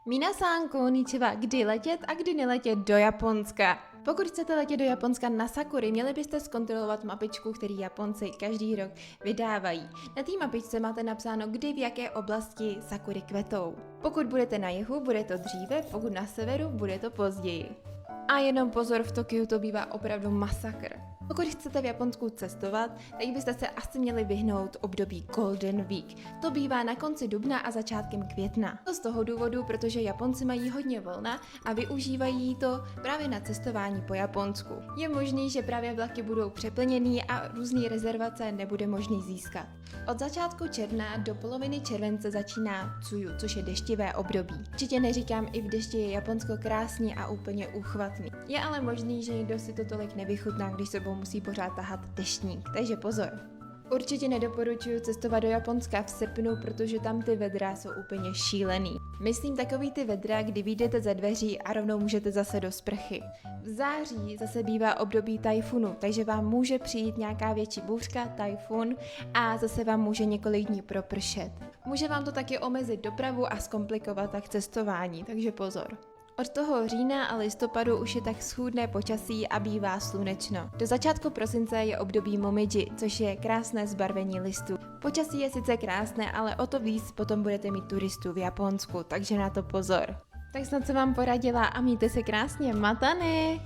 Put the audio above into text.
Minasan konnichiwa, kdy letět a kdy neletět do Japonska. Pokud chcete letět do Japonska na sakury, měli byste zkontrolovat mapičku, který Japonci každý rok vydávají. Na té mapičce máte napsáno, kdy v jaké oblasti sakury kvetou. Pokud budete na jihu, bude to dříve, pokud na severu, bude to později. A jenom pozor, v Tokiu to bývá opravdu masakr. Pokud chcete v Japonsku cestovat, tak byste se asi měli vyhnout období Golden Week. To bývá na konci dubna a začátkem května. To z toho důvodu, protože Japonci mají hodně volna a využívají to právě na cestování po Japonsku. Je možný, že právě vlaky budou přeplněný a různé rezervace nebude možný získat. Od začátku června do poloviny července začíná Tsuyu, což je deštivé období. Určitě neříkám, i v dešti je Japonsko krásný a úplně úchvatný. Je ale možný, že někdo si to tolik nevychutná, když sebou musí pořád tahat deštník, takže pozor. Určitě nedoporučuji cestovat do Japonska v srpnu, protože tam ty vedra jsou úplně šílený. Myslím takový ty vedra, kdy vyjdete ze dveří a rovnou můžete zase do sprchy. V září zase bývá období tajfunu, takže vám může přijít nějaká větší bouřka, tajfun a zase vám může několik dní propršet. Může vám to taky omezit dopravu a zkomplikovat tak cestování, takže pozor. Od toho října a listopadu už je tak schůdné počasí a bývá slunečno. Do začátku prosince je období momidži, což je krásné zbarvení listů. Počasí je sice krásné, ale o to víc potom budete mít turistů v Japonsku, takže na to pozor. Tak snad jsem vám poradila a mějte se krásně, matane!